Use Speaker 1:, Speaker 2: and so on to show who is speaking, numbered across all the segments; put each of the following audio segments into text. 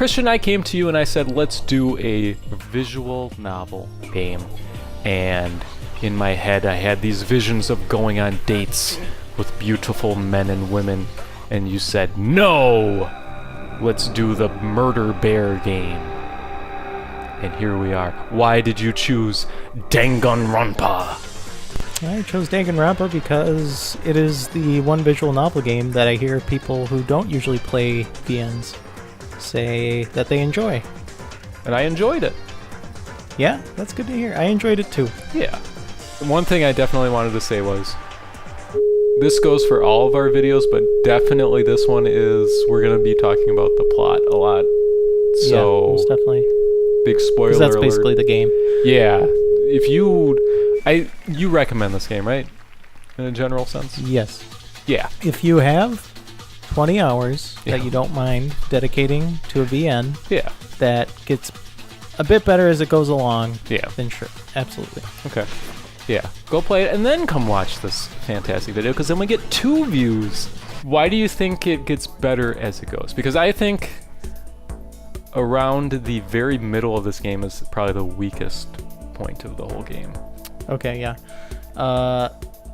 Speaker 1: Christian, I came to you and I said, let's do a visual novel game. And in my head, I had these visions of going on dates with beautiful men and women. And you said, no! Let's do the murder bear game. And here we are. Why did you choose Danganronpa?
Speaker 2: I chose Danganronpa because it is the one visual novel game that I hear people who don't usually play VNs say that they enjoy.
Speaker 1: And I enjoyed it.
Speaker 2: Yeah, that's good to hear. I enjoyed it too.
Speaker 1: Yeah. One thing I definitely wanted to say was, this goes for all of our videos, but definitely this one is, we're going to be talking about the plot a lot. So,
Speaker 2: yeah, most definitely.
Speaker 1: Big spoiler alert.
Speaker 2: Because that's basically the game.
Speaker 1: Yeah. If you recommend this game, right? In a general sense?
Speaker 2: Yes.
Speaker 1: Yeah.
Speaker 2: If you have 20 hours that you don't mind dedicating to a VN that gets a bit better as it goes along, then sure. Absolutely.
Speaker 1: Okay. Yeah. Go play it and then come watch this fantastic video, because then we get 2 views. Why do you think it gets better as it goes? Because I think around the very middle of this game is probably the weakest point of the whole game.
Speaker 2: Okay, yeah.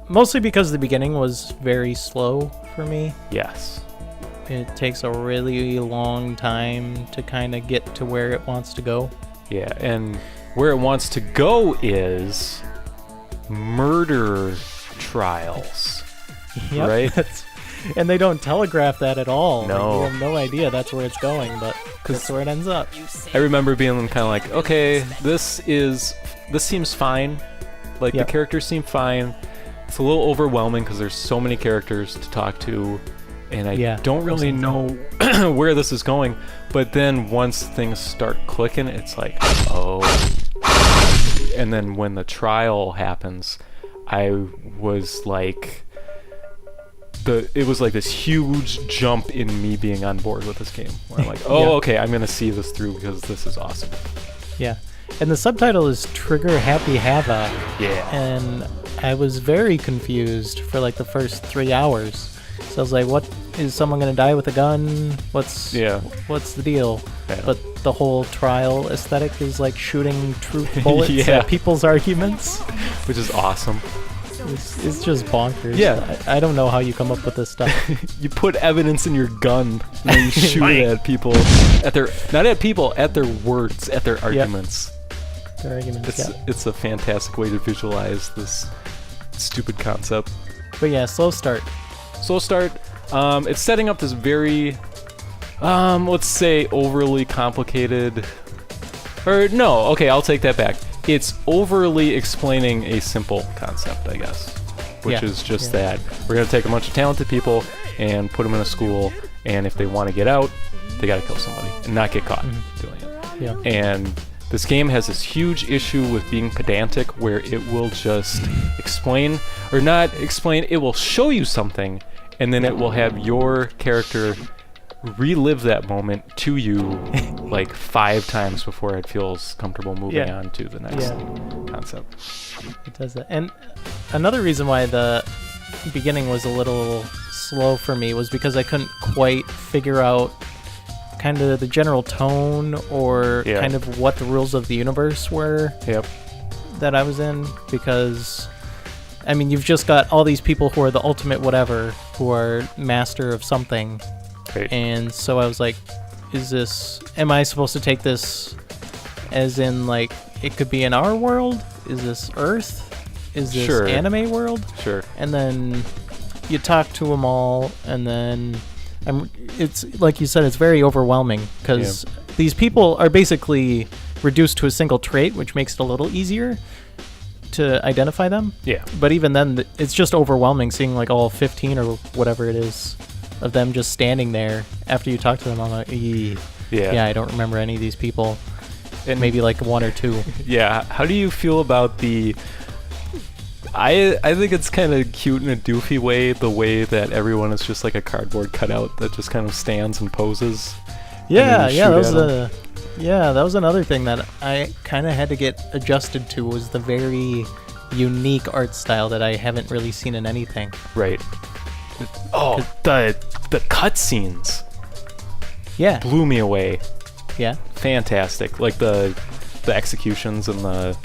Speaker 2: Mostly because the beginning was very slow for me.
Speaker 1: Yes.
Speaker 2: It takes a really long time to kind of get to where it wants to go.
Speaker 1: Yeah, and where it wants to go is murder trials.
Speaker 2: Yep,
Speaker 1: right?
Speaker 2: And they don't telegraph that at all.
Speaker 1: No.
Speaker 2: Like, you have no idea that's where it's going, but that's where it ends up.
Speaker 1: I remember being kind of like, okay, this seems fine. Like, the characters seem fine. It's a little overwhelming because there's so many characters to talk to, and I don't really know where this is going. But then once things start clicking, it's like, oh. And then when the trial happens, I was like, it was like this huge jump in me being on board with this game. Where I'm like, okay, I'm gonna see this through because this is awesome.
Speaker 2: Yeah. And the subtitle is Trigger Happy Havoc.
Speaker 1: Yeah.
Speaker 2: And I was very confused for like the first 3 hours. So I was like, what, is someone going to die with a gun? What's the deal? Yeah. But the whole trial aesthetic is like shooting truth bullets at people's arguments.
Speaker 1: Which is awesome.
Speaker 2: It's just bonkers.
Speaker 1: Yeah.
Speaker 2: I don't know how you come up with this stuff.
Speaker 1: You put evidence in your gun and then you shoot it at people. At their words, at their arguments.
Speaker 2: Their arguments,
Speaker 1: It's a fantastic way to visualize this stupid concept.
Speaker 2: But yeah, slow start.
Speaker 1: It's setting up this very, let's say, overly complicated. Or no, okay, I'll take that back. It's overly explaining a simple concept, I guess, which is just that we're going to take a bunch of talented people and put them in a school, and if they want to get out, they got to kill somebody and not get caught doing it.
Speaker 2: Yeah.
Speaker 1: And this game has this huge issue with being pedantic, where it will just explain, or not explain, it will show you something, and then it will have your character relive that moment to you like 5 times before it feels comfortable moving on to the next concept.
Speaker 2: It does that. And another reason why the beginning was a little slow for me was because I couldn't quite figure out kind of the general tone or kind of what the rules of the universe were that I was in, because I mean, you've just got all these people who are the ultimate whatever, who are master of something. Right. And so I was like, am I supposed to take this as in like it could be in our world? Is this Earth? Is this anime world?
Speaker 1: Sure.
Speaker 2: And then you talk to them all, and then it's like you said, it's very overwhelming because these people are basically reduced to a single trait, which makes it a little easier to identify them. Yeah. But even then, it's just overwhelming seeing like all 15 or whatever it is of them just standing there after you talk to them. I'm like, I don't remember any of these people. And maybe like 1 or 2.
Speaker 1: Yeah. How do you feel about the... I think it's kind of cute in a doofy way, the way that everyone is just like a cardboard cutout that just kind of stands and poses.
Speaker 2: Yeah, that was another thing that I kind of had to get adjusted to, was the very unique art style that I haven't really seen in anything.
Speaker 1: Right. Oh, the cutscenes.
Speaker 2: Yeah.
Speaker 1: Blew me away.
Speaker 2: Yeah.
Speaker 1: Fantastic. Like the executions and the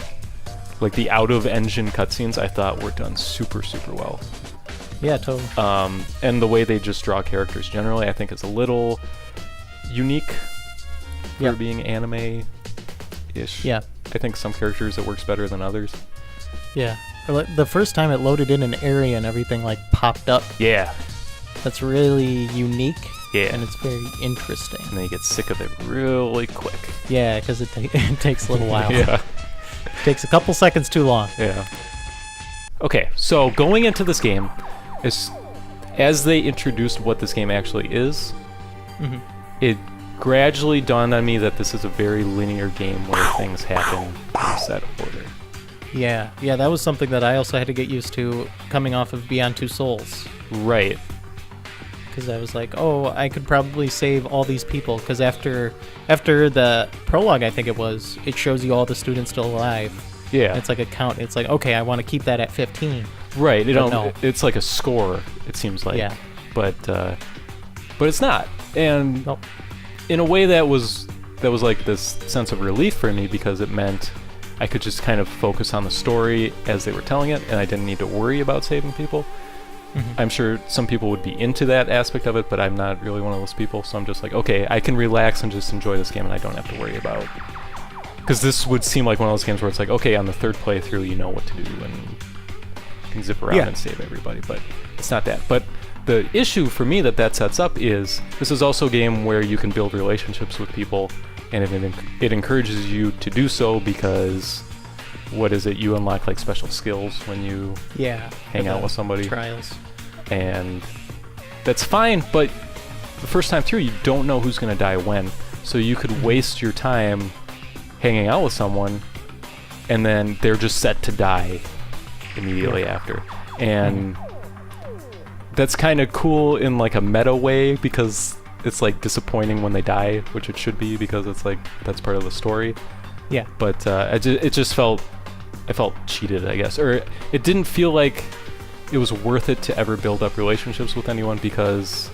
Speaker 1: out of engine cutscenes I thought were done super well.
Speaker 2: Yeah, totally.
Speaker 1: And the way they just draw characters generally I think is a little unique for being anime-ish.
Speaker 2: Yeah.
Speaker 1: I think some characters it works better than others.
Speaker 2: Yeah. The first time it loaded in an area and everything like popped up.
Speaker 1: Yeah.
Speaker 2: That's really unique.
Speaker 1: Yeah.
Speaker 2: And it's very interesting.
Speaker 1: And then you get sick of it really quick.
Speaker 2: Yeah, because it takes a little while.
Speaker 1: Yeah.
Speaker 2: Takes a couple seconds too long.
Speaker 1: Yeah. Okay, so going into this game, as they introduced what this game actually is, it gradually dawned on me that this is a very linear game where things happen in set order.
Speaker 2: Yeah, that was something that I also had to get used to coming off of Beyond Two Souls.
Speaker 1: Right.
Speaker 2: Because I was like, oh, I could probably save all these people. Because after the prologue, I think it shows you all the students still alive.
Speaker 1: Yeah.
Speaker 2: It's like a count. It's like, okay, I want to keep that at 15.
Speaker 1: Right. It's like a score, it seems like.
Speaker 2: Yeah.
Speaker 1: But it's not. And
Speaker 2: Nope.
Speaker 1: in a way that was like this sense of relief for me because it meant I could just kind of focus on the story as they were telling it, and I didn't need to worry about saving people. I'm sure some people would be into that aspect of it, but I'm not really one of those people, so I'm just like, okay, I can relax and just enjoy this game and I don't have to worry about... Because this would seem like one of those games where it's like, okay, on the third playthrough you know what to do and you can zip around and save everybody, but it's not that. But the issue for me that sets up is this is also a game where you can build relationships with people, and it encourages you to do so because what is it? You unlock like special skills when you hang out with somebody.
Speaker 2: Trials.
Speaker 1: And that's fine, but the first time through you don't know who's going to die when, so you could waste your time hanging out with someone and then they're just set to die immediately after. And that's kind of cool in like a meta way because it's like disappointing when they die, which it should be because it's like that's part of the story.
Speaker 2: Yeah.
Speaker 1: But I felt cheated, I guess, or it didn't feel like it was worth it to ever build up relationships with anyone because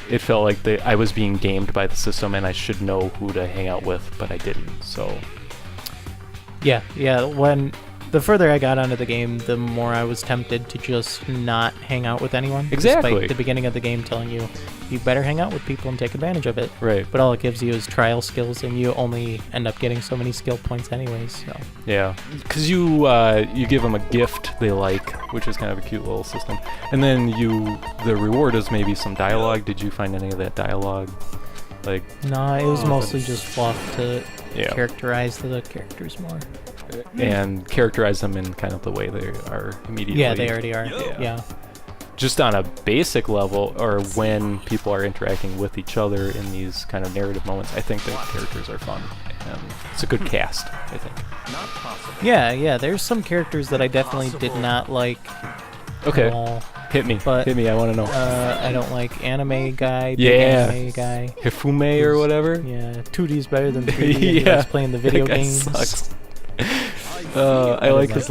Speaker 1: it felt like I was being gamed by the system and I should know who to hang out with, but I didn't. So
Speaker 2: yeah. When the further I got onto the game, the more I was tempted to just not hang out with anyone.
Speaker 1: Exactly.
Speaker 2: Despite the beginning of the game telling you better hang out with people and take advantage of it.
Speaker 1: Right.
Speaker 2: But all it gives you is trial skills, and you only end up getting so many skill points anyways. So.
Speaker 1: Yeah, because you give them a gift they like, which is kind of a cute little system, and then the reward is maybe some dialogue. Did you find any of that dialogue? Like.
Speaker 2: No, it was mostly just fluff to characterize the characters more.
Speaker 1: And characterize them in kind of the way they are immediately.
Speaker 2: Yeah, they already are. Yeah.
Speaker 1: Just on a basic level, or when people are interacting with each other in these kind of narrative moments, I think the characters are fun. And it's a good cast, I think.
Speaker 3: Not possible.
Speaker 2: Yeah, there's some characters that I definitely did not like.
Speaker 1: Okay.
Speaker 2: At all.
Speaker 1: Hit me, I want to know.
Speaker 2: I don't like anime guy, anime guy.
Speaker 1: Hifume or whatever?
Speaker 2: Yeah, 2D's better than 3D, and he likes playing the video
Speaker 1: that guy
Speaker 2: games.
Speaker 1: Sucks. I like his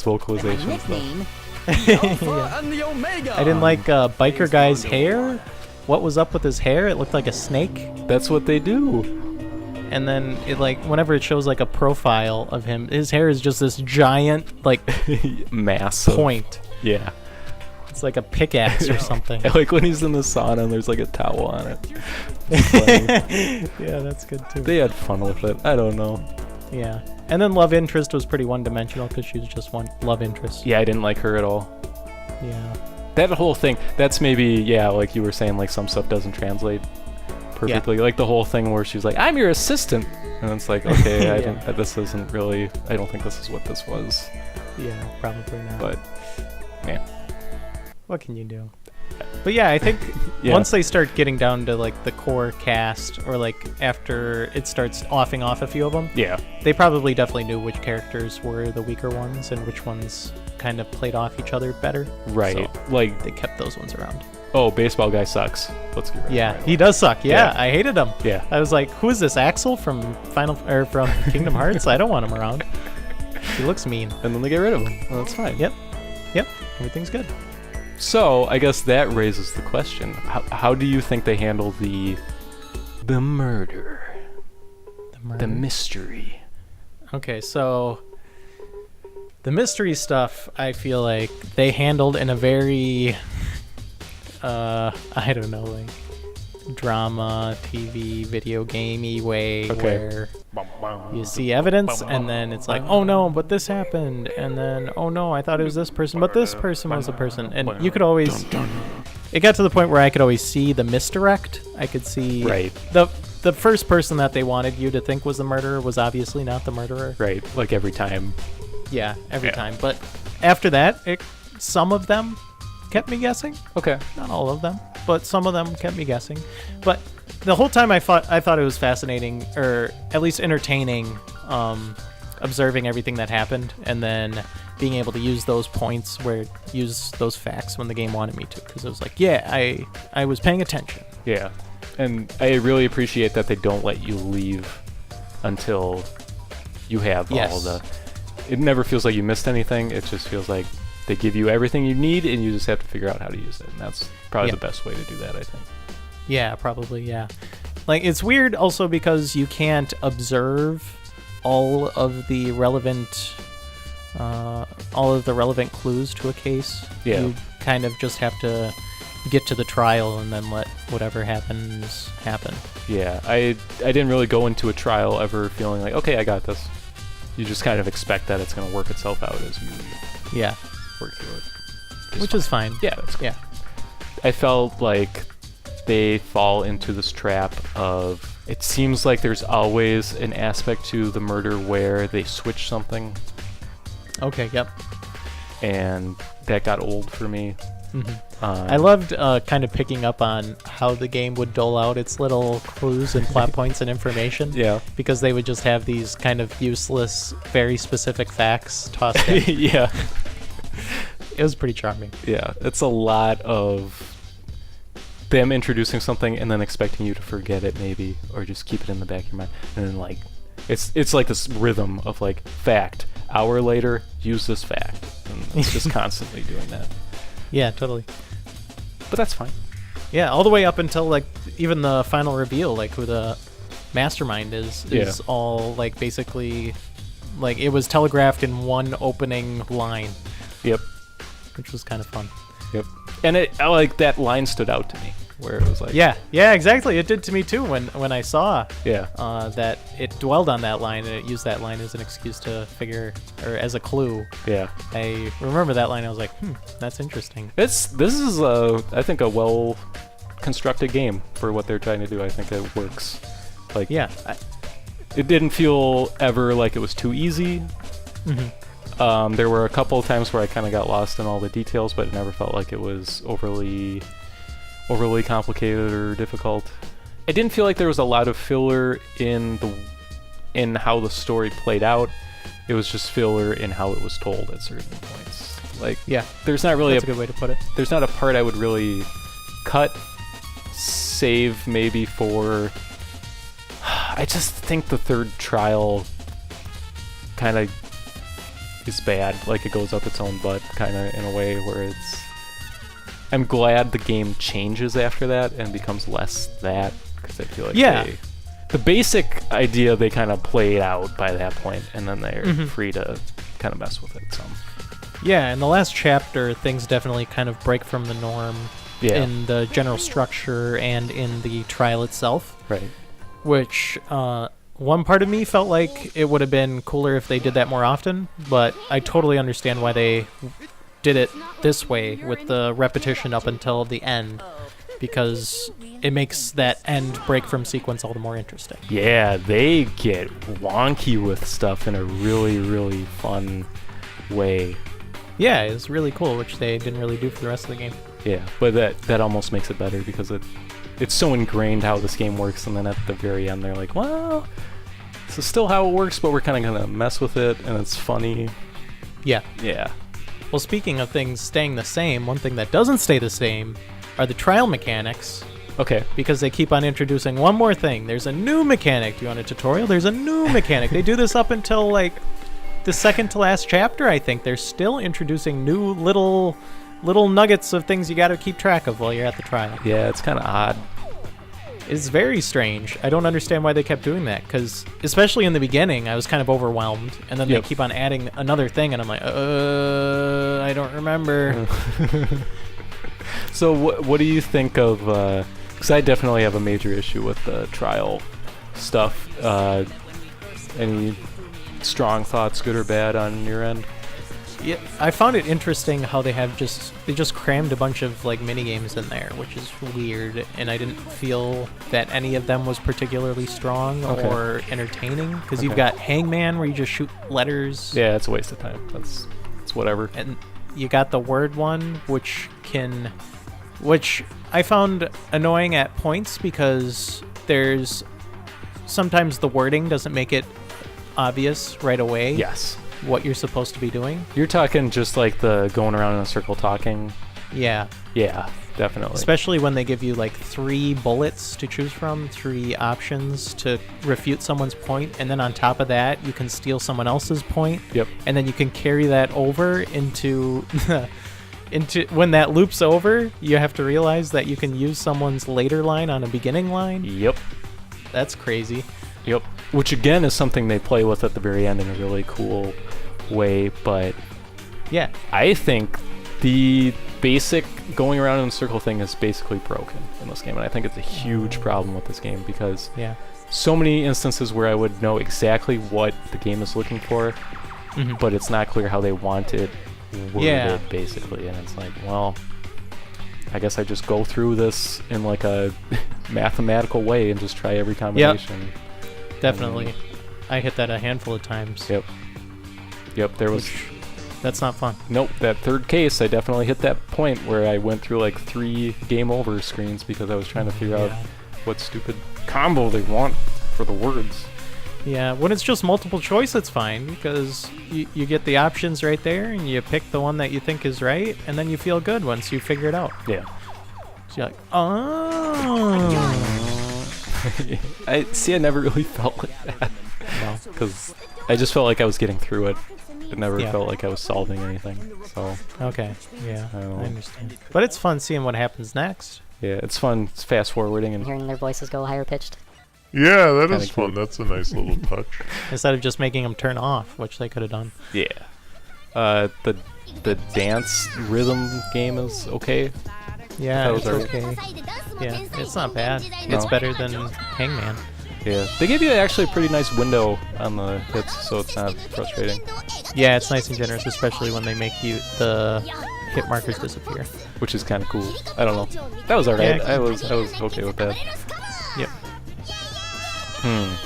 Speaker 1: vocalizations though.
Speaker 2: I didn't like biker guy's hair. What was up with his hair? It looked like a snake.
Speaker 1: That's what they do.
Speaker 2: And then it whenever it shows like a profile of him, his hair is just this giant
Speaker 1: massive
Speaker 2: point.
Speaker 1: Yeah.
Speaker 2: It's like a pickaxe or something.
Speaker 1: I like when he's in the sauna and there's like a towel on it.
Speaker 2: Yeah, that's good too.
Speaker 1: They had fun with it. I don't know.
Speaker 2: Yeah. And then love interest was pretty one-dimensional because she was just one love interest.
Speaker 1: Yeah, I didn't like her at all.
Speaker 2: Yeah.
Speaker 1: That whole thing, that's maybe, like you were saying, like some stuff doesn't translate perfectly. Like the whole thing where she's like, I'm your assistant. And it's like, okay, I don't think this is what this was.
Speaker 2: Yeah, probably not.
Speaker 1: But, man.
Speaker 2: What can you do? But yeah, I think once they start getting down to like the core cast, or like after it starts offing off a few of them, they probably definitely knew which characters were the weaker ones and which ones kind of played off each other better.
Speaker 1: Right.
Speaker 2: So
Speaker 1: like
Speaker 2: they kept those ones around.
Speaker 1: Oh, baseball guy sucks. Let's get rid of him.
Speaker 2: He does suck. Yeah, I hated him.
Speaker 1: Yeah.
Speaker 2: I was like, who is this Axel from from Kingdom Hearts? I don't want him around. He looks mean.
Speaker 1: And then they get rid of him. Well, that's fine.
Speaker 2: Yep. Everything's good.
Speaker 1: So, I guess that raises the question. How do you think they handle the murder? The mystery.
Speaker 2: Okay, so the mystery stuff, I feel like they handled in a very, I don't know, like drama, TV, video gamey way, where you see evidence and then it's like, oh no, but this happened, and then oh no, I thought it was this person, but this person was the person, and you could always. It got to the point where I could always see the misdirect. I could see the first person that they wanted you to think was the murderer was obviously not the murderer.
Speaker 1: Right, like every time.
Speaker 2: Yeah, every time. But after that, some of them kept me guessing.
Speaker 1: Okay.
Speaker 2: Not all of them, but some of them kept me guessing. But the whole time I thought it was fascinating, or at least entertaining, observing everything that happened, and then being able to use those those facts when the game wanted me to, because it was like, yeah, I was paying attention.
Speaker 1: Yeah, and I really appreciate that they don't let you leave until you have all the. It never feels like you missed anything. It just feels like they give you everything you need, and you just have to figure out how to use it. And that's probably the best way to do that, I think.
Speaker 2: Yeah, probably. Yeah, like it's weird also because you can't observe all of the relevant clues to a case.
Speaker 1: Yeah.
Speaker 2: You kind of just have to get to the trial and then let whatever happens happen.
Speaker 1: Yeah, I didn't really go into a trial ever feeling like, okay, I got this. You just kind of expect that it's going to work itself out as you work through it.
Speaker 2: Which is fine.
Speaker 1: Yeah, that's good.
Speaker 2: Yeah.
Speaker 1: I felt like they fall into this trap of, it seems like there's always an aspect to the murder where they switch something.
Speaker 2: Okay, yep.
Speaker 1: And that got old for me.
Speaker 2: Mm-hmm. I loved kind of picking up on how the game would dole out its little clues and plot points and information.
Speaker 1: Yeah.
Speaker 2: Because they would just have these kind of useless, very specific facts tossed in.
Speaker 1: Yeah.
Speaker 2: It was pretty charming.
Speaker 1: Yeah, it's a lot of them introducing something and then expecting you to forget it maybe, or just keep it in the back of your mind. And then like, it's like this rhythm of like, fact, hour later, use this fact. And it's just constantly doing that.
Speaker 2: Yeah, totally.
Speaker 1: But that's fine.
Speaker 2: Yeah, all the way up until like even the final reveal, like who the mastermind is all like basically like it was telegraphed in one opening line.
Speaker 1: Yep.
Speaker 2: Which was kind of fun.
Speaker 1: Yep. And that line stood out to me, where it was like...
Speaker 2: Yeah, exactly. It did to me too when I saw that it dwelled on that line and it used that line as an excuse to figure, or as a clue.
Speaker 1: Yeah.
Speaker 2: I remember that line. I was like, that's interesting.
Speaker 1: This is, I think, a well-constructed game for what they're trying to do. I think it works. Like,
Speaker 2: yeah.
Speaker 1: It didn't feel ever like it was too easy.
Speaker 2: Mm-hmm.
Speaker 1: There were a couple of times where I kind of got lost in all the details, but it never felt like it was overly complicated or difficult. It didn't feel like there was a lot of filler in how the story played out. It was just filler in how it was told at certain points. Like, there's not really
Speaker 2: that's a good way to put it.
Speaker 1: There's not a part I would really cut, save maybe for... I just think the third trial kind of is bad. Like, it goes up its own butt, kind of, in a way where it's... I'm glad the game changes after that and becomes less that, because I feel like the basic idea they kind of played out by that point, and then they're free to kind of mess with it some.
Speaker 2: Yeah, in the last chapter, things definitely kind of break from the norm in the general structure and in the trial itself.
Speaker 1: Right.
Speaker 2: Which, one part of me felt like it would have been cooler if they did that more often, but I totally understand why they did it this way with the repetition up until the end, because it makes that end break from sequence all the more interesting.
Speaker 1: Yeah, they get wonky with stuff in a really, really fun way.
Speaker 2: Yeah, it's really cool, which they didn't really do for the rest of the game.
Speaker 1: Yeah, but that almost makes it better because it's so ingrained how this game works, and then at the very end they're like, well, this is still how it works, but we're kind of going to mess with it, and it's funny.
Speaker 2: Yeah.
Speaker 1: Yeah.
Speaker 2: Well, speaking of things staying the same, one thing that doesn't stay the same are the trial mechanics.
Speaker 1: Okay.
Speaker 2: Because they keep on introducing one more thing. There's a new mechanic. Do you want a tutorial? There's a new mechanic. They do this up until, like, the second to last chapter, I think. They're still introducing new little nuggets of things you got to keep track of while you're at the trial.
Speaker 1: Yeah, it's kind of odd.
Speaker 2: is very strange. I don't understand why they kept doing that, because especially in the beginning, I was kind of overwhelmed, and then they keep on adding another thing, and I'm like, I don't remember.
Speaker 1: So what do you think of, because I definitely have a major issue with the trial stuff. Any strong thoughts, good or bad, on your end?
Speaker 2: Yeah, I found it interesting how they just crammed a bunch of like mini games in there, which is weird, and I didn't feel that any of them was particularly strong or entertaining, because you've got Hangman where you just shoot letters.
Speaker 1: Yeah, it's a waste of time. It's whatever.
Speaker 2: And you got the word one, which I found annoying at points, because there's sometimes the wording doesn't make it obvious right away.
Speaker 1: Yes.
Speaker 2: What you're supposed to be doing.
Speaker 1: You're talking just like the going around in a circle talking.
Speaker 2: Yeah.
Speaker 1: Yeah, definitely.
Speaker 2: Especially when they give you like 3 bullets to choose from, 3 options to refute someone's point, and then on top of that, you can steal someone else's point.
Speaker 1: Yep.
Speaker 2: And then you can carry that over into when that loop's over, you have to realize that you can use someone's later line on a beginning line.
Speaker 1: Yep.
Speaker 2: That's crazy.
Speaker 1: Yep. Which again is something they play with at the very end in a really cool way, but
Speaker 2: yeah,
Speaker 1: I think the basic going around in a circle thing is basically broken in this game, and I think it's a huge problem with this game, because so many instances where I would know exactly what the game is looking for, but it's not clear how they want it worded, basically, and it's like, well, I guess I just go through this in like a mathematical way and just try every combination.
Speaker 2: Definitely. I hit that a handful of times.
Speaker 1: Yep, there was...
Speaker 2: That's not fun.
Speaker 1: Nope, that third case, I definitely hit that point where I went through like 3 game over screens because I was trying to figure out what stupid combo they want for the words.
Speaker 2: Yeah, when it's just multiple choice, it's fine, because you get the options right there, and you pick the one that you think is right, and then you feel good once you figure it out.
Speaker 1: Yeah.
Speaker 2: So you're like, oh...
Speaker 1: I never really felt like that.
Speaker 2: No.
Speaker 1: Because I just felt like I was getting through it. It never felt like I was solving anything. So
Speaker 2: okay, yeah, I understand. But it's fun seeing what happens next.
Speaker 1: Yeah, it's fun. It's fast forwarding and
Speaker 3: hearing their voices go higher pitched.
Speaker 4: Yeah, that is fun. That's a nice little touch.
Speaker 2: Instead of just making them turn off, which they could have done.
Speaker 1: Yeah. The dance rhythm game is okay.
Speaker 2: Yeah, it's okay. Yeah, it's not bad.
Speaker 1: No.
Speaker 2: It's better than Hangman.
Speaker 1: Yeah, they give you actually a pretty nice window on the hits, so it's not frustrating.
Speaker 2: Yeah, it's nice and generous, especially when they make the hit markers disappear.
Speaker 1: Which is kind of cool. I don't know. That was alright. I was okay with that.
Speaker 2: Yep.
Speaker 1: And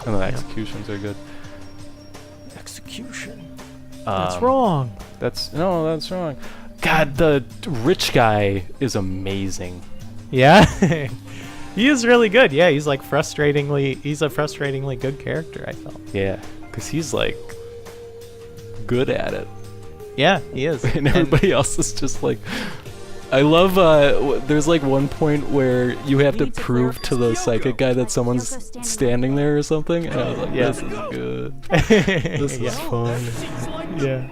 Speaker 1: the executions are good.
Speaker 2: Execution. That's wrong.
Speaker 1: That's wrong. God, the rich guy is amazing.
Speaker 2: Yeah. He is really good. Yeah, he's a frustratingly good character, I felt.
Speaker 1: Yeah, because he's like good at it.
Speaker 2: Yeah, he is.
Speaker 1: And everybody else is just like, I love, there's like one point where you have to prove to the psychic guy that someone's standing there or something, and I was like, this is good. This is fun.
Speaker 2: Yeah.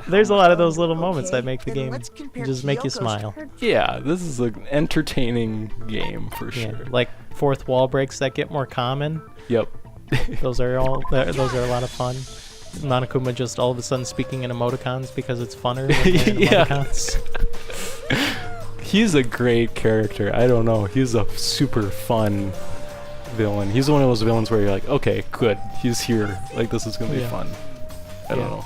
Speaker 2: There's a lot of those little moments that make the game just make you smile.
Speaker 1: Yeah, this is an entertaining game for sure.
Speaker 2: Like fourth wall breaks that get more common.
Speaker 1: Yep.
Speaker 2: Those are a lot of fun. Monokuma just all of a sudden speaking in emoticons because it's funner than emoticons.
Speaker 1: He's a great character. I don't know. He's a super fun villain. He's one of those villains where you're like, okay, good. He's here. Like, this is going to be fun. I don't know.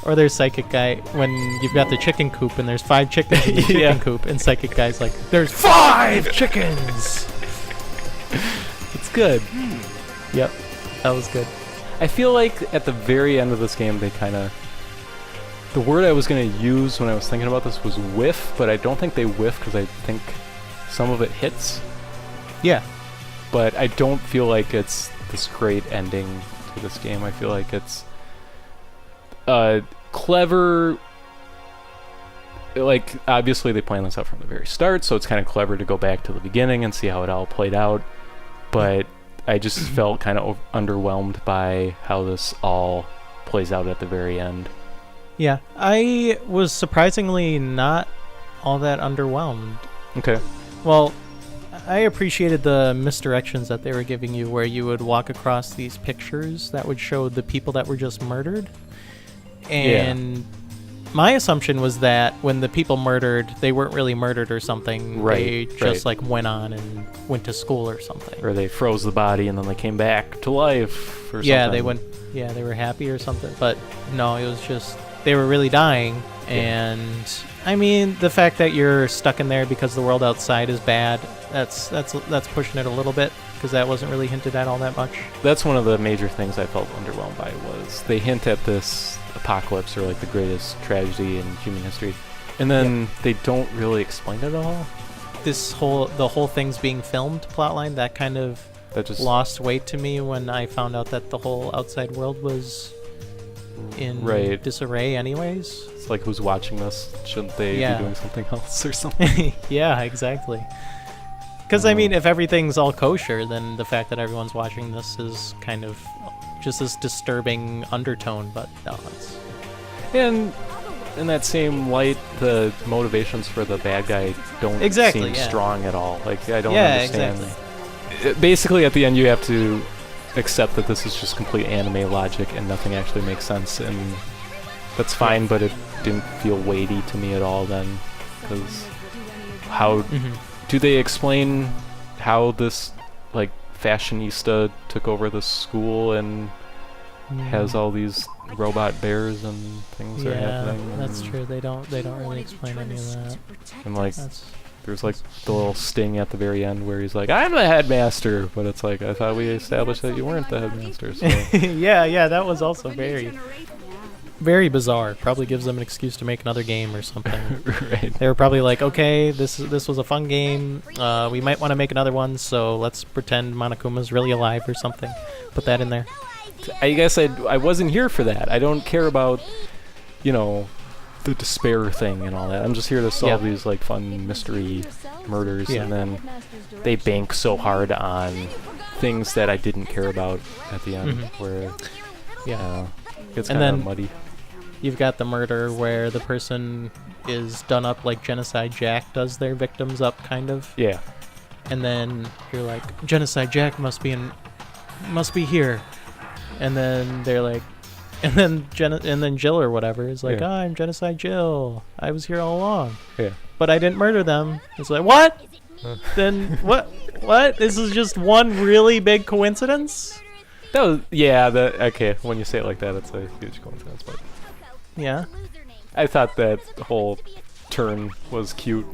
Speaker 2: Or there's Psychic Guy when you've got the chicken coop and there's 5 chickens in the chicken coop, and Psychic Guy's like, there's 5 chickens!
Speaker 1: It's good.
Speaker 2: Yep. That was good.
Speaker 1: I feel like at the very end of this game, they kind of... The word I was going to use when I was thinking about this was whiff, but I don't think they whiff because I think some of it hits.
Speaker 2: Yeah.
Speaker 1: But I don't feel like it's this great ending to this game. I feel like it's clever. Like, obviously they planned this out from the very start, so it's kind of clever to go back to the beginning and see how it all played out. But I just felt kind of underwhelmed by how this all plays out at the very end.
Speaker 2: Yeah, I was surprisingly not all that underwhelmed.
Speaker 1: Okay.
Speaker 2: Well, I appreciated the misdirections that they were giving you, where you would walk across these pictures that would show the people that were just murdered. And my assumption was that when the people murdered, they weren't really murdered or something.
Speaker 1: Right,
Speaker 2: They just like went on and went to school or something.
Speaker 1: Or they froze the body and then they came back to life or
Speaker 2: Yeah,
Speaker 1: something.
Speaker 2: they were happy or something. But no, it was just they were really dying. And I mean, the fact that you're stuck in there because the world outside is bad, that's pushing it a little bit, because that wasn't really hinted at all that much.
Speaker 1: That's one of the major things I felt underwhelmed by, was they hint at this apocalypse or like the greatest tragedy in human history, and then they don't really explain it at all.
Speaker 2: The whole thing's being filmed plotline, that kind of
Speaker 1: just
Speaker 2: lost weight to me when I found out that the whole outside world was in disarray anyways.
Speaker 1: It's like, who's watching this? Shouldn't they be doing something else or something?
Speaker 2: Yeah, exactly. Because I mean, if everything's all kosher, then the fact that everyone's watching this is kind of just this disturbing undertone. But no, it's...
Speaker 1: And in that same light, the motivations for the bad guy don't seem strong at all. Like, I don't understand.
Speaker 2: Exactly.
Speaker 1: Basically, at the end, you have to accept that this is just complete anime logic and nothing actually makes sense, and that's fine, but it didn't feel weighty to me at all then, because how do they explain how this like fashionista took over the school and has all these robot bears and things are happening?
Speaker 2: Yeah, that's true. They don't really explain any of that.
Speaker 1: And like there's like the little sting at the very end where he's like, "I'm the headmaster," but it's like, I thought we established that you weren't the headmaster. So.
Speaker 2: yeah, that was also very bizarre. Probably gives them an excuse to make another game or something.
Speaker 1: Right.
Speaker 2: They were probably like, okay, this was a fun game. We might want to make another one, so let's pretend Monokuma's really alive or something. Put that in there.
Speaker 1: I guess I wasn't here for that. I don't care about, the despair thing and all that. I'm just here to solve these like fun mystery murders, and then they bank so hard on things that I didn't care about at the end, where it's kind of muddy.
Speaker 2: You've got the murder where the person is done up like Genocide Jack does their victims up, kind of.
Speaker 1: Yeah.
Speaker 2: And then you're like, Genocide Jack must be here. And then they're like, and then Jill or whatever is like, I'm Genocide Jill. I was here all along. Yeah. But I didn't murder them. It's like, what? Then what? What? This is just one really big coincidence?
Speaker 1: That was, okay, when you say it like that, it's a huge coincidence, but...
Speaker 2: Yeah.
Speaker 1: I thought that whole turn was cute.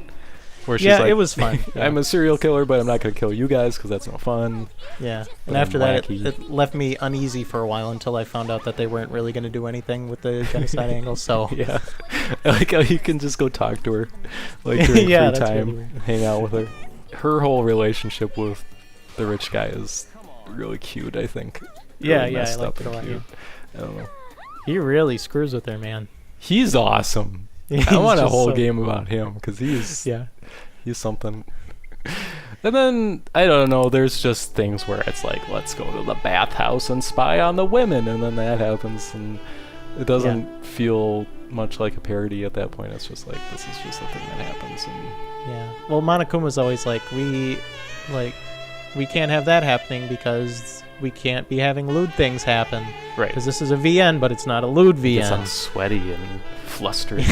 Speaker 1: Where she's like,
Speaker 2: it was fun.
Speaker 1: I'm a serial killer, but I'm not going to kill you guys because that's no fun.
Speaker 2: Yeah. And after that, it left me uneasy for a while until I found out that they weren't really going to do anything with the genocide angle, so...
Speaker 1: Yeah. I like how you can just go talk to her, like, during free time, really hang out with her. Her whole relationship with the rich guy is really cute, I think. Really
Speaker 2: I like it a lot.
Speaker 1: I don't know.
Speaker 2: He really screws with her, man.
Speaker 1: He's awesome. I want a whole game about him, because he's something. And then, I don't know, there's just things where it's like, let's go to the bathhouse and spy on the women, and then that happens, and it doesn't feel much like a parody at that point. It's just like, this is just a thing that happens. And
Speaker 2: well, Monokuma's always like, we can't have that happening because we can't be having lewd things happen.
Speaker 1: Right.
Speaker 2: Because this is a VN, but it's not a lewd VN.
Speaker 1: It's all sweaty and flustered.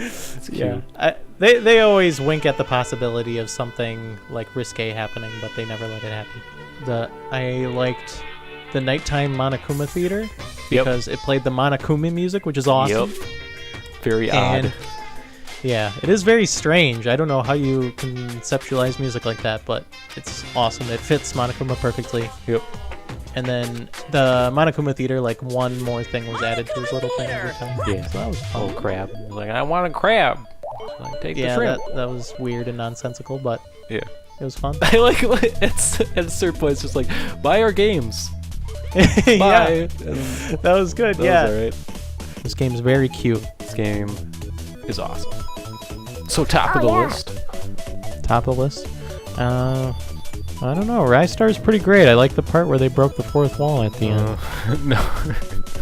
Speaker 1: It's cute.
Speaker 2: Yeah. They always wink at the possibility of something like risque happening, but they never let it happen. I liked the nighttime Monokuma theater because it played the Monokuma music, which is awesome.
Speaker 1: Yep. Very odd.
Speaker 2: Yeah, it is very strange. I don't know how you conceptualize music like that, but it's awesome. It fits Monokuma perfectly.
Speaker 1: Yep.
Speaker 2: And then the Monokuma theater, like, one more thing was added to his little thing every time.
Speaker 1: Yeah.
Speaker 2: So that was fun.
Speaker 1: Oh, crab. He's like, I want a crab. Like, take the shrimp.
Speaker 2: That was weird and nonsensical, but it was fun.
Speaker 1: I like at a certain point, it's just like, buy our games.
Speaker 2: Bye. That was good.
Speaker 1: That was all right.
Speaker 2: This game's very cute.
Speaker 1: This game is awesome. So top of the list.
Speaker 2: Top of the list? I don't know. Rystar's pretty great. I like the part where they broke the fourth wall at the end.
Speaker 1: No,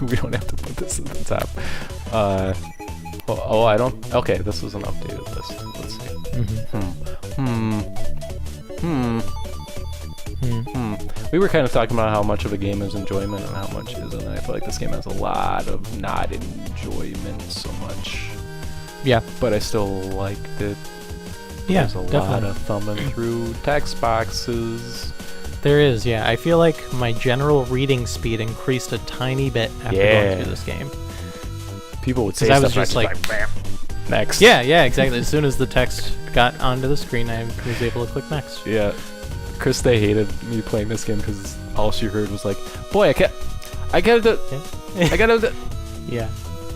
Speaker 1: we don't have to put this at the top. I don't... Okay, this was an updated list. Let's see. We were kind of talking about how much of a game is enjoyment and how much isn't. And I feel like this game has a lot of not enjoyment so much.
Speaker 2: Yeah.
Speaker 1: But I still liked it.
Speaker 2: Yeah,
Speaker 1: There's a lot of thumbing through text boxes.
Speaker 2: There is, yeah. I feel like my general reading speed increased a tiny bit after going through this game.
Speaker 1: People would say
Speaker 2: I
Speaker 1: stuff
Speaker 2: was just like
Speaker 1: bam, next.
Speaker 2: Yeah, exactly. As soon as the text got onto the screen, I was able to click next.
Speaker 1: Yeah. Chris, they hated me playing this game because all she heard was like, boy, I gotta
Speaker 2: Yeah.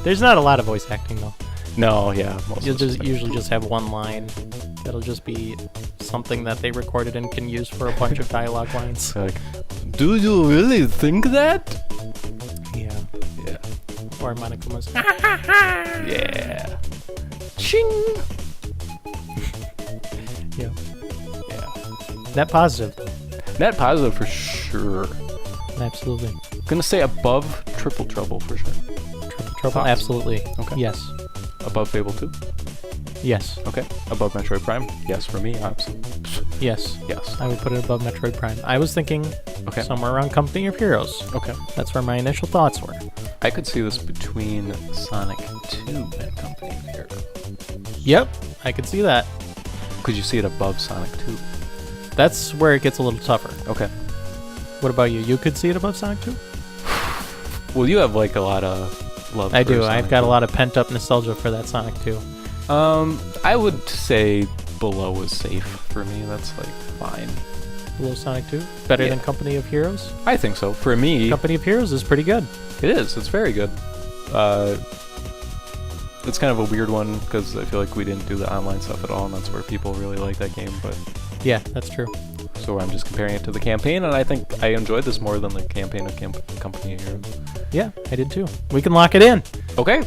Speaker 2: There's not a lot of voice acting, though.
Speaker 1: No, yeah.
Speaker 2: You'll usually just have one line that'll just be something that they recorded and can use for a bunch of dialogue lines.
Speaker 1: Like, do you really think that?
Speaker 2: Yeah.
Speaker 1: Yeah.
Speaker 2: Or Monica was,
Speaker 1: Yeah. Ching!
Speaker 2: yeah.
Speaker 1: Yeah.
Speaker 2: Net positive.
Speaker 1: Net positive for sure.
Speaker 2: Absolutely.
Speaker 1: Gonna say above Triple Trouble for sure.
Speaker 2: Triple Trouble?
Speaker 1: Thoughts?
Speaker 2: Absolutely.
Speaker 1: Okay.
Speaker 2: Yes.
Speaker 1: Above Fable 2?
Speaker 2: Yes.
Speaker 1: Okay. Above Metroid Prime? Yes, for me, absolutely.
Speaker 2: Yes.
Speaker 1: Yes.
Speaker 2: I would put it above Metroid Prime. I was thinking somewhere around Company of Heroes.
Speaker 1: Okay.
Speaker 2: That's where my initial thoughts were.
Speaker 1: I could see this between Sonic 2 and Company of Heroes.
Speaker 2: Yep, I could see that.
Speaker 1: Could you see it above Sonic 2?
Speaker 2: That's where it gets a little tougher.
Speaker 1: Okay.
Speaker 2: What about you? You could see it above Sonic 2?
Speaker 1: Well, you have like a lot of love.
Speaker 2: I
Speaker 1: for
Speaker 2: do.
Speaker 1: Sonic
Speaker 2: I've got
Speaker 1: 2.
Speaker 2: a lot of pent-up nostalgia for that Sonic 2.
Speaker 1: I would say below is safe for me. That's like fine.
Speaker 2: Below Sonic 2? Better than Company of Heroes?
Speaker 1: I think so. For me,
Speaker 2: Company of Heroes is pretty good.
Speaker 1: it is. It's very good. It's kind of a weird one because I feel like we didn't do the online stuff at all, and that's where people really like that game. But
Speaker 2: Yeah, that's true.
Speaker 1: so I'm just comparing it to the campaign, and I think I enjoyed this more than the campaign of Company of Heroes.
Speaker 2: Yeah, I did too. We can lock it in.
Speaker 1: Okay.